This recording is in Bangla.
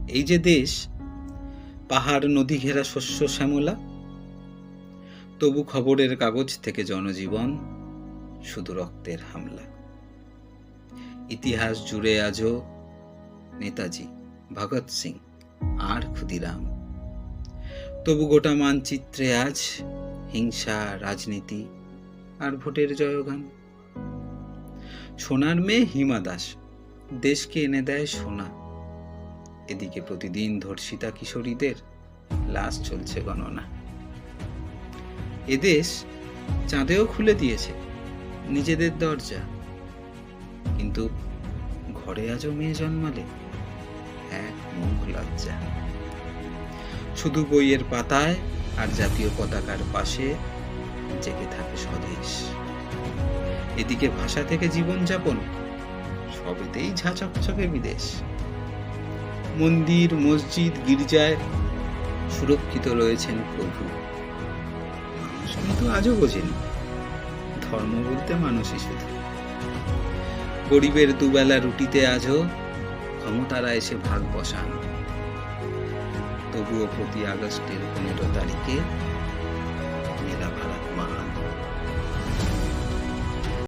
এই যে দেশ, পাহাড় নদী ঘেরা শস্য শ্যামলা, তবু খবরের কাগজ থেকে জনজীবন শুধু রক্তের হামলা। ইতিহাস জুড়ে আজও নেতাজি, ভগৎ সিং আর ক্ষুদিরাম, তবু গোটা মানচিত্রে আজ হিংসা, রাজনীতি আর ভোটের জয়গান। সোনার মেয়ে হিমা দাস দেশকে এনে দেয় সোনা, এদিকে প্রতিদিন ধর্ষিতা কিশোরীদের লাশ চলছে গণনা। এদেশ চাঁদেও খুলে দিয়েছে নিজেদের দরজা, কিন্তু ঘরে আজও মেয়ে জন্মালে এক মুখ লজ্জা। শুধু বইয়ের পাতায় আর জাতীয় পতাকার পাশে জেগে থাকে স্বদেশ। এদিকে ভাষা থেকে জীবনযাপন, সবেতেই ঝাঁচকচকে বিদেশ। মন্দির, মসজিদ, গির্জায় সুরক্ষিত রয়েছেন প্রভু। মানুষ কিন্তু আজও বোঝেনি ধর্ম বলতে মানুষই শুধু। গরিবের দুবেলা রুটিতে আজও ক্ষমতারা এসে ভাগ বসান, তবুও প্রতি আগস্টের 15 তারিখে